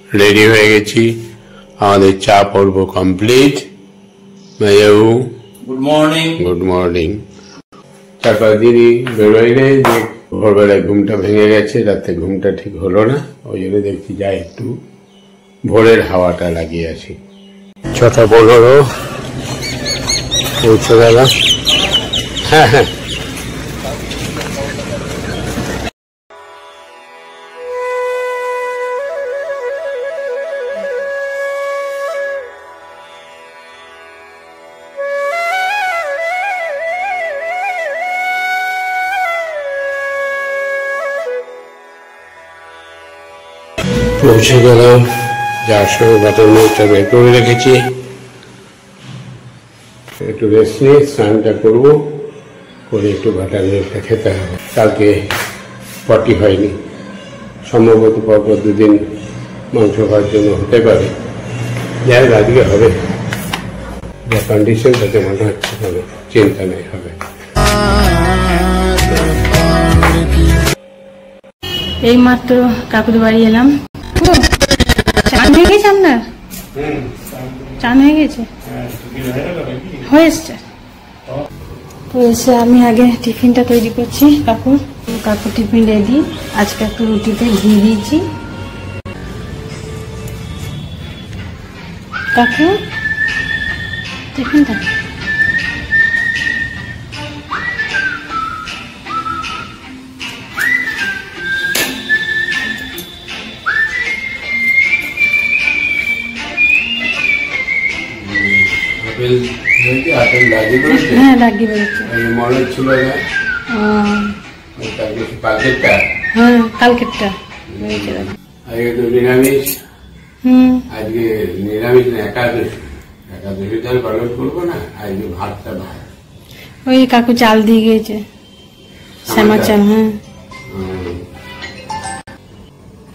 Ready হয়ে গেছি, আমাদের চা পর্ব কমপ্লিট। মেয়েবাবু গুড মর্নিং। Good morning. 4-5 দিনই বেরোইলে যে ভোরবেলায় ঘুমটা ভেঙে গেছে, রাতে ঘুমটা ঠিক হলো না, ওই জন্য দেখছি যাই একটু ভোরের হাওয়াটা লাগিয়ে আসি। 6:15 পৌঁছে গেলাম। হ্যাঁ হ্যাঁ, পৌঁছে গেলাম। যার সঙ্গে বাটার মিল্কটা বের করে রেখেছি, একটু রেস্ট নিয়ে স্নানটা করবো, করে একটু বাটার মিল্কটা খেতে হবে। কালকে পটি হয়নি, সম্ভবত পরপর 2 দিন মাংস খাওয়ার জন্য হতে পারে, যাই আজকে হবে। যা কন্ডিশন তাতে মনে হচ্ছে হবে, চিন্তা নেই, হবে। এই মাত্র কাকুর বাড়ি এলাম। চান হয়ে গেছে আপনার? চান হয়ে গেছে, হয়েছে। তো এসে আমি আগে টিফিনটা তৈরি করছি। কাকুর টিফিন রেডি। আজকে একটু রুটিতে ঘি দিয়েছি। কাকু টিফিনটা হ্যাঁ লাগিয়ে বেরোচ্ছে। মনে ছিল কালকেরটা, হ্যাঁ কালকেরটা আজকে তো নিরামিষ। আজকে নিরামিষ না, একাদশী। একাদশী তাহলে পালন করবো না, আজকে ভাতটা ভাত। ওই কাকু চাল দিয়ে গিয়েছে, শ্যামা চাল। হ্যাঁ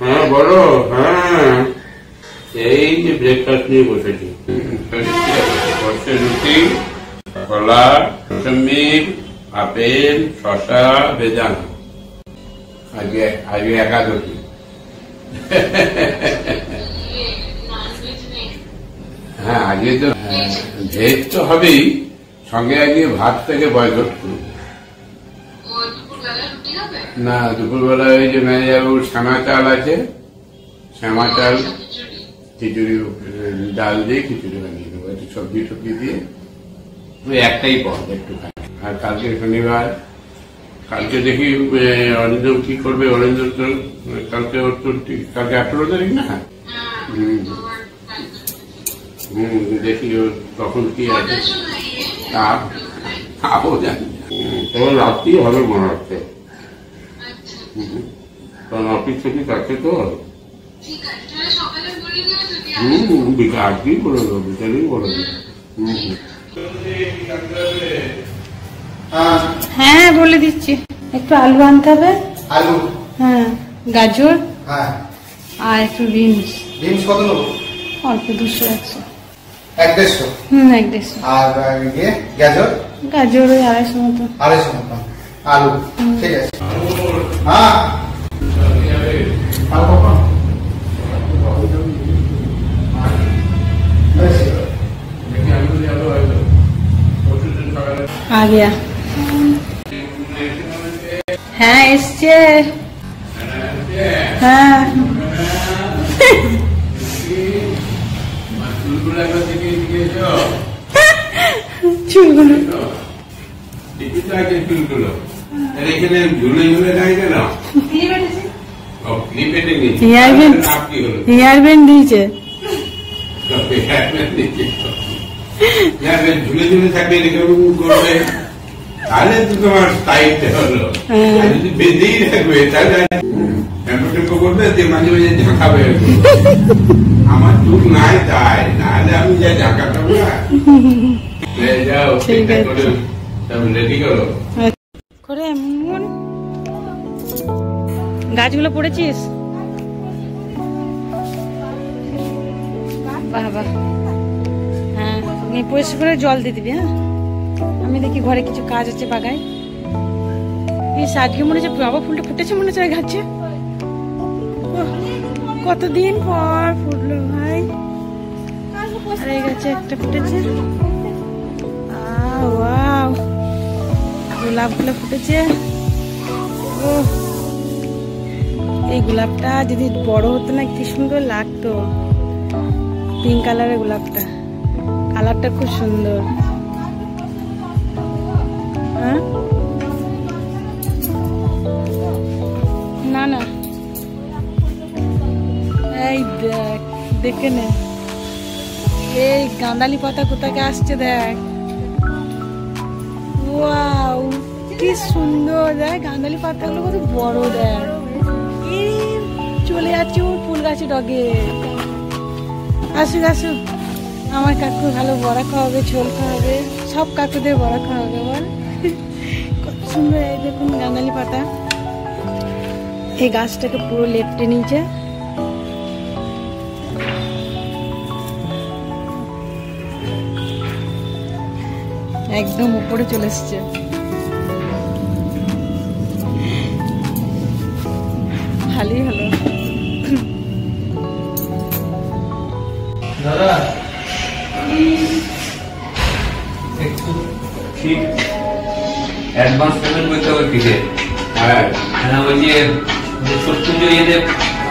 হ্যাঁ বলো। হ্যাঁ, এই যে ব্রেকফাস্ট নিয়ে বসেছি, রুটি, কলা, মৌসুমি, আপেল, শশা, বেদানা। আজকে একাদশী। হ্যাঁ আজকে তো ভেজ তো হবেই, সঙ্গে আজকে ভাত থেকে বয়কট করব না। দুপুরবেলা ওই যে ম্যানেজারবাবুর শ্যামা চাল আছে, শ্যামা চাল খিচুড়ি, ডাল দিয়ে খিচুড়ি বানিয়ে দেবো, একটু সবজি টবজি দিয়ে। ওই একটাই পদ একটুখানি। আর কালকে শনিবার, কালকে দেখি অরিন্দ্র কি করবে। অরিন্দ্র তো কালকে 18 তারিখ না। দেখি তখন কি আছে, তাও জানি। তখন রাত্রি হবে মনে হচ্ছে, কারণ অফিস থেকে কাছে তো। আজকেই করে দেবো, বিকালেই করে দেবো। হ্যাঁ বলে দিচ্ছি। একটু আলু আনতে হবে। আলু, হ্যাঁ গাজর, হ্যাঁ আর একটু বিনস। বিনস কত নেবো? অল্প 200 আছে। 1-150? 150। আর গাজর? গাজর ওই 250 মতো। 250 মতো। আলু ঠিক আছে। হ্যাঁ আলু কখন? आ गया। হ্যাঁ এসছে। হ্যাঁ চুলগুলো এখানে ঝুলে ঝুলে গাই কেন? হেয়ার ব্যান্ড দিয়েছে। ঝুলে ঝুলে থাকবে করবে, তাহলে তো তোমার স্টাইলটা হলো। যদি বেঁধেই থাকবে তাহলে করবে, মাঝে মাঝে ঝাঁকাবে। আমার চুল নাই তাই, নাহলে আমি যা ঝাঁকাতাম না। যাও রেডি করো করে। এমন গাছগুলো পড়েছিস? বাহ বাহ। হ্যাঁ পরিষ্কার করে জল দিয়ে দিবি। হ্যাঁ আমি দেখি ঘরে কিছু কাজ আছে বাগায়। এই আজকে মনে হচ্ছে জবা ফুলটা ফুটেছে মনে হচ্ছে গাছে। কতদিন পর ফুটলো ভাই। আর এই গাছে একটা ফুটেছে, গোলাপ গুলো ফুটেছে। ও এই গোলাপটা যদি বড় হতো না কি সুন্দর লাগতো, পিঙ্ক কালারের গোলাপটা, কালারটা খুব সুন্দর। হ্যাঁ না না এই দেখ, দেখে নে এই গাঁদালি পাতা কোথাকে আসছে দেখ। ওয়াও কি সুন্দর, দেখ গাঁদালি পাতাগুলো কত বড়, দেখ চলে যাচ্ছে ওর ফুল গাছে ডগে। আসুক আসুক, আমার কাকু ভালো বড়া খাওয়াবে, ঝোল খাওয়াবে, সব কাকুদের বড়া খাওয়াবে বল। কত সুন্দর, এই দেখুন গাঁদালি পাতা। এই গাছটাকে পুরো লেপটে নিয়েছে। একদম উপরে চলে এসছে। ভালোই হলো। দাদা ঠিক অ্যাডভান্স পেমেন্ট করতে হবে ফিরে। হ্যাঁ ওই যে ছোট্ট যে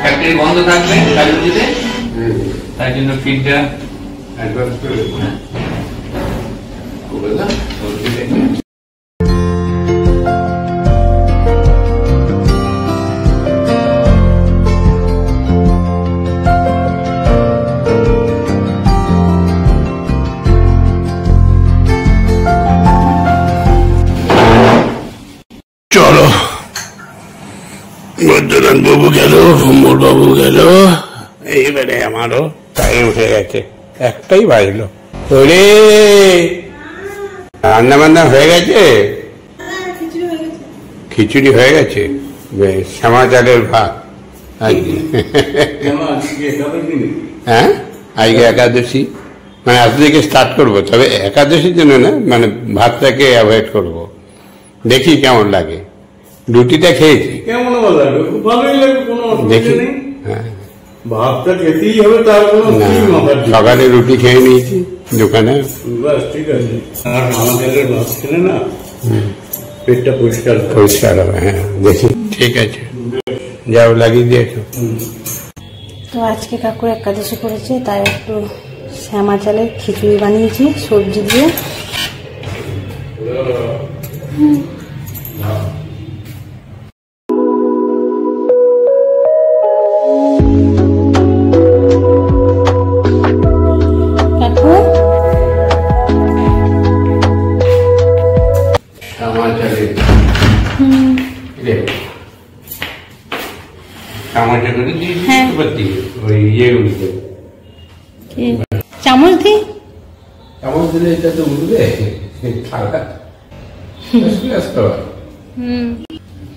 ফ্যাক্টরি বন্ধ থাকবে কালী পুজোতে, তার জন্য ফিডটা অ্যাডভান্স করে দেবো। হ্যাঁ চলো, বৈদ্যনাথ বাবু গেল, অমর বাবু গেল, এইবারে আমারও টাইম উঠে গেছে, একটাই বাজলো। ওরে রান্না বান্না হয়ে গেছে, খিচুড়ি হয়ে গেছে, বেশ, শ্যামা চালের ভাত। হ্যাঁ আজকে একাদশী, মানে আজ থেকে স্টার্ট করবো, তবে একাদশীর জন্য না, মানে ভাতটাকে অ্যাভয়েড করবো। দেখি কেমন লাগে। রুটিটা খেয়েছি, কেমন লাগবে? খুব ভালোই লাগবে, কোনো দেখি। অসুবিধা নেই। হ্যাঁ ভাতটা খেতেই হবে, তার কোনো না, সকালে রুটি খেয়ে নিয়েছি দোকানে। বাস ঠিক আছে। আর আমাদের ভাত খেলে না পেটটা পরিষ্কার হয়। পরিষ্কার হবে। হ্যাঁ দেখি, ঠিক আছে, যাও লাগিয়ে দিয়েছো। তো আজকে কাকু একাদশী করেছে, তাই একটু শ্যামা চালের খিচুড়ি বানিয়েছি সবজি দিয়ে। কাকু শ্যামা চালের শ্যামা চালের দিয়ে হ্যাঁ। ওই ইয়েগুলিতে চামচ দিই। চামচ দিলে এটা তো উঠবে,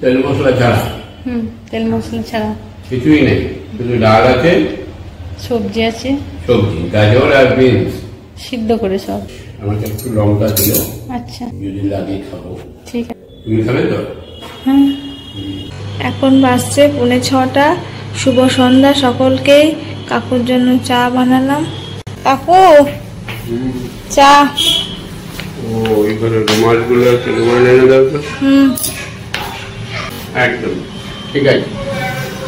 তেল মশলা ছাড়া। তেল মশলা ছাড়া কিছুই নেই, শুধু ডাল আছে, সবজি আছে, সবজি গাজর আর বিনস সিদ্ধ করে সব। আমাকে একটু লঙ্কা দিল, আচ্ছা যদি লাগিয়ে খাবো। ঠিক আছে। তুমি খাবে তো? হ্যাঁ। এখন বাজছে 6:45। শুভ সন্ধ্যা সকলকেই। কাকুর জন্য চা বানালাম। কাকু চা। ও ওইখানে রুমাল গুলো আছে, রুমাল এনে দাও তো। একদম ঠিক আছে।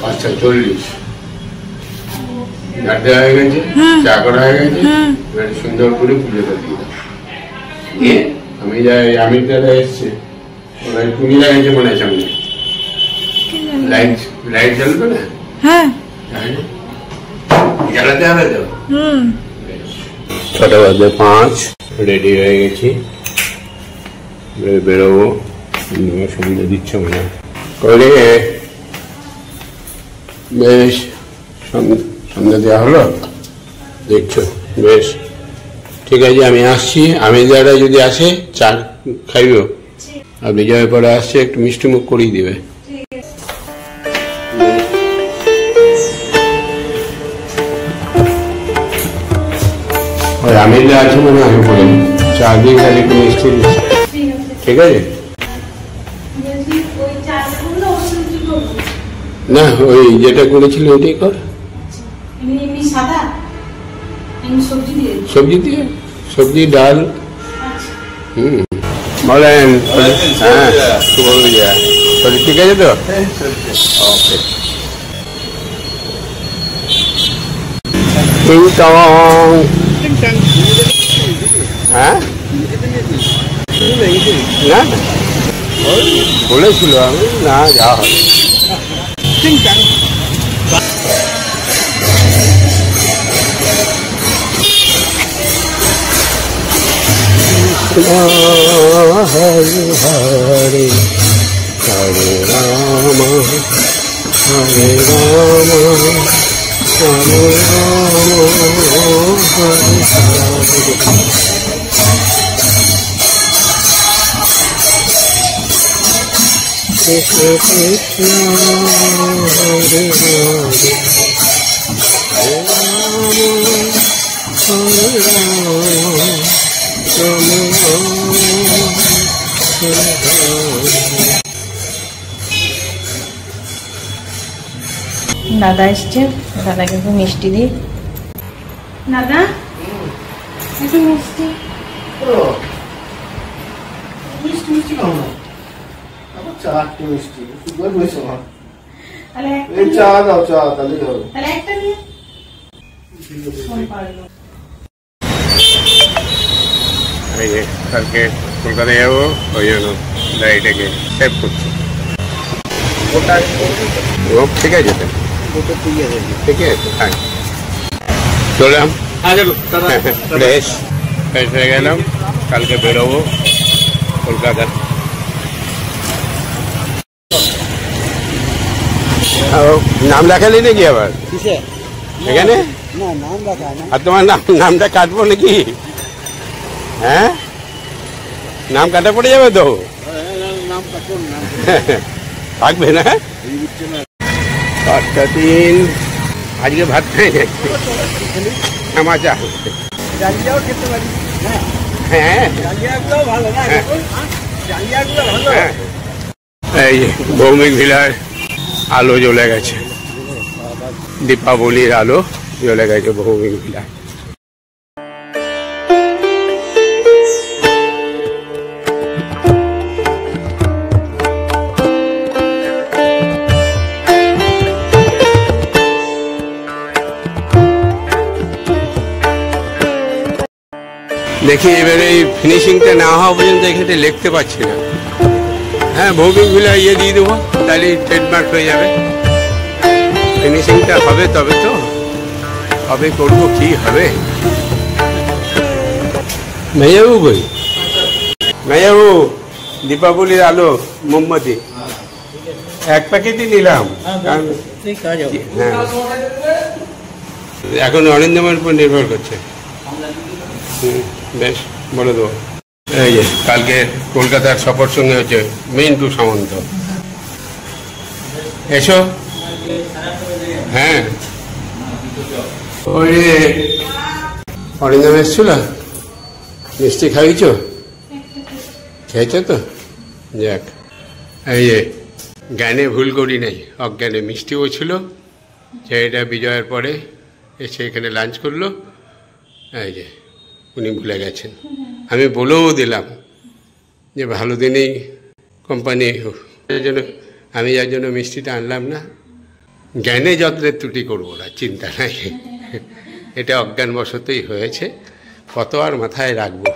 5:40 গাড়ি হয়ে গেছে, চা করা হয়ে গেছে, এবার সুন্দর করে পুজোটা দিয়ে দাও। আমি যাই, আমি যারা এসছে ওরা তুমি লাগাইছে মনে আছে আমি লাইট লাইট জ্বলবে না? হ্যাঁ জ্বালাতে হবে তো। 5:05 রেডি হয়ে গেছি, বেরোবো। সন্ধ্যে দিচ্ছে মনে হয় করে, বেশ সন্ধ্যা দেওয়া হলো, দেখছো বেশ ঠিক আছে। আমি আসছি, আমি যারা যদি আসে চা খাইব, আর বিজয়ের পরে আসছে একটু মিষ্টি মুখ করিয়ে দিবে। আমি যা আছে মানে আমি করে চা দিয়ে খালি একটু মিষ্টি দিচ্ছি, ঠিক আছে? না ওই যেটা করেছিল ওইটাই কর। এমনি সাদা এমনি সবজি দিয়ে সবজি ডাল। বলেন হ্যাঁ শুভ বিজয়া। শরীর ঠিক আছে তো? ওকে। হ্যাঁ না বলেছিল আমি না যাওয়া হবে। হরে হরে হরে রাম হরে Ram Ram Ram Hare Hare. Krishna Krishna Hare Hare Hare দাদা এসছে, দাদাকে একটু মিষ্টি দিই। দাদা একটু মিষ্টি। মিষ্টি মিষ্টি খাও না, আবার চা একটু মিষ্টি সুগার হয়েছে আমার। তাহলে এই চা দাও, চা তাহলে দাও। তাহলে একটা দিয়ে এই যে কালকে কলকাতায় যাবো, ওই জন্য গাড়িটাকে সেভ করছি। ঠিক আছে ঠিক আছে হ্যাঁ চললাম, ফ্রেশ ফ্রেশ হয়ে গেলাম। কালকে বেরোবো কলকাতা। নাম লেখালি নাকি আবার এখানে? আর তোমার নামটা কাটবো নাকি? হ্যাঁ নাম কাটা পড়ে যাবে তো? থাকবে না একটা দিন। আজকে ভাত খাই আমার চা। হ্যাঁ এই ভৌমিক ভিলার আলো জ্বলে গেছে, দীপাবলির আলো জ্বলে গেছে ভৌমিক ভিলায়। দেখি এবারে এই ফিনিশিংটা না হওয়া পর্যন্ত এখানে লিখতে পারছি না। হ্যাঁ ভৌমিক ভিলা ইয়ে দিয়ে দেবো, তাহলে ট্রেডমার্ক হয়ে যাবে। ফিনিশিংটা হবে তবে তো, কবে করবো কি হবে। মেয়াবু বই মেয়াবু দীপাবলির আলো মোমবাতি এক প্যাকেটই নিলাম। হ্যাঁ এখন অরিন্দমের উপর নির্ভর করছে। বেশ বলে দেবো। এই যে কালকে কলকাতার সফর সঙ্গে হচ্ছে মিন্টু সামন্ত। এসো। হ্যাঁ ওই অরিন্দম এসছিল, মিষ্টি খাইছ? খেয়েছ তো? যাক, এই যে জ্ঞানে ভুল করি নাই, অজ্ঞানে মিষ্টিও ছিল। সেইটা বিজয়ের পরে এসে এখানে লাঞ্চ করলো। এই যে উনি ভুলে গেছেন, আমি বলেও দিলাম যে ভালো দিনেই কোম্পানি জন্য আমি যার জন্য মিষ্টিটা আনলাম না। জ্ঞানে যত্নের ত্রুটি করবো না, চিন্তা নাই, এটা অজ্ঞানবশতই হয়েছে, কত আর মাথায় রাখবো।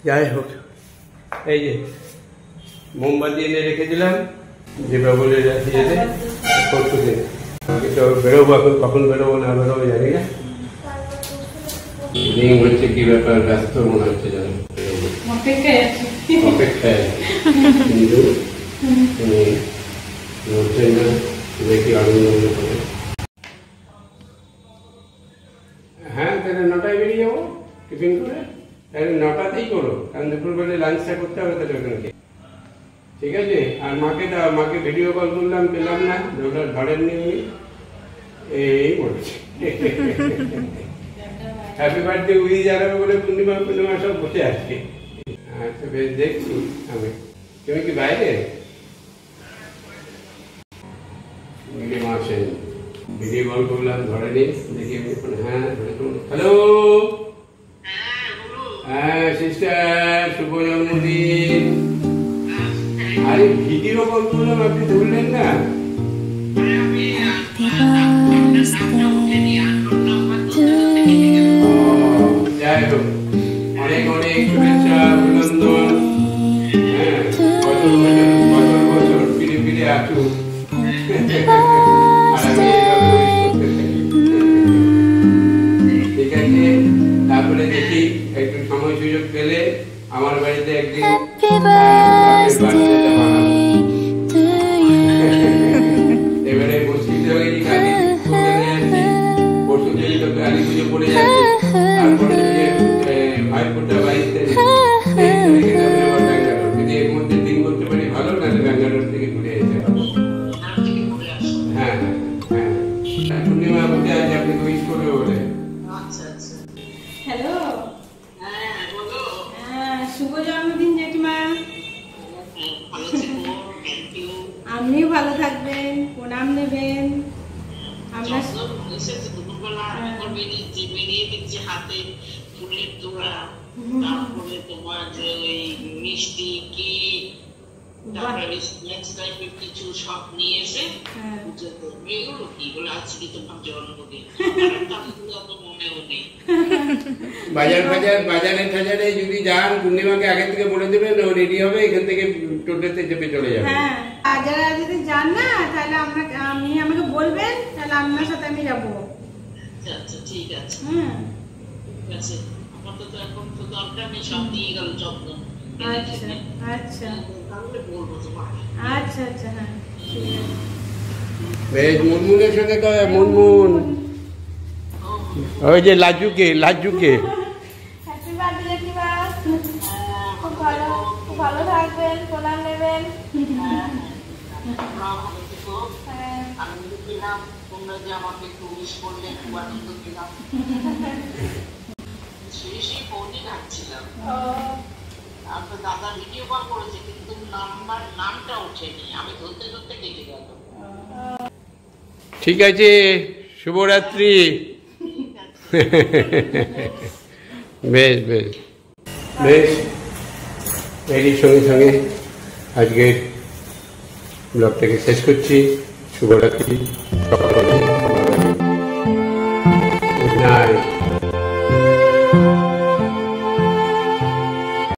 যাই হোক, এই যে মোমবাতি এনে রেখে দিলাম দীপাবলির ইয়েতে, পরশু দিন বেরোবো। এখন কখন বেরোবো না বেরোবো জানি না। হচ্ছে কি ব্যাপার, ব্যস্ত মনে হচ্ছে জানো, অপেক্ষায় কিন্তু তুমি বলছেন না দেখি আনন্দ করে। হ্যাঁ তাহলে 9টায় বেরিয়ে যাবো টিফিন করে, তাহলে 9টাতেই করো, কারণ দুপুরবেলায় লাঞ্চটা করতে হবে তাহলে ওখানে। ঠিক আছে? আর মাকে দাও, মাকে ভিডিও কল করলাম, পেলাম না, ধরেননি উনি, এই বলছে হ্যাপি বার্থডে উইজ জানাবে বলে পূর্ণিমা পূর্ণিমা সব বসে আছে। আচ্ছা বেশ, দেখছি আমি। তুমি কি বাইরে? ভিডিও কল করলাম, ধরেনি, দেখি হ্যাঁ হ্যালো, হ্যাঁ সিস্টার শুভ জন্মদিন। আরে ভিডিও কল করলাম, আপনি ধরলেন না। যাই হোক, অনেক অনেক শুভেচ্ছা অভিনন্দন। হ্যাঁ, বছর বছর বছর ফিরে ফিরে আসুক। ঠিক আছে, তারপরে দেখি একটু সময় সুযোগ পেলে আমার বাড়িতে একদিন এবারে মসজিদে পরশু দিন তো কালী পুজো পড়ে যাচ্ছে, তারপরে ভাইফোঁটা বাড়িতে যদি এর মধ্যে দিন করতে পারি ভালো, নাহলে ব্যাঙ্গালোর থেকে ঘুরে যেতে হবে। হ্যাঁ হ্যাঁ, পূর্ণিমা বলতে আজ আপনাকে উইশ করবে বলে। হ্যালো, শুভ জন্মদিন জেঠিমা। আপনিও ভালো থাকবেন, প্রণাম নেবেন। আমরা হাতে ফুলের তোড়া, তারপরে তোমার যে ওই মিষ্টি কেক, তারপরে স্ন্যাক্স টাইপের কিছু সব নিয়ে এসে পুজো করবে। এগুলো কি বলে, আজকে তোমার জন্মদিন, অত মনেও নেই। বাজারে টাজারে যদি যান, পূর্ণিমাকে আগে থেকে বলে দেবেন, ও রেডি হবে, এখান থেকে টোটোতে চেপে চলে যাবে। হ্যাঁ, বাজারে যদি যান না, তাহলে আপনি আমাকে বলবেন, তাহলে আপনার সাথে আমি যাবো। আচ্ছা ঠিক আছে, ঠিক আছে। আমার তো এখন তো দরকার নেই, সব দিয়ে গেল যত্ন। আচ্ছা আচ্ছা, তাহলে বলবো তোমাকে। আচ্ছা আচ্ছা, হ্যাঁ ঠিক আছে। বেশ, মুনমুনের সঙ্গে মুনমুন, ওই যে লাজুকে হ্যাপি বার্থডে জেঠিমা, খুব ভালো থাকবেন, প্রণাম নেবেন। আমি পেলাম, তোমরা যে আমাকে একটু উইশ করলে, খুব আনন্দ পেলাম। সেই ফোনই ঘাটছিলাম, আপনার দাদা ভিডিও কল করেছে, কিন্তু নামটা ওঠেনি, আমি ধরতে ধরতে কেটে গেল। ঠিক আছে, শুভরাত্রি। বেশ বেশ বেশ, এরই সঙ্গে সঙ্গে আজকের ব্লগটাকে শেষ করছি। শুভরাত্রি, সকলে।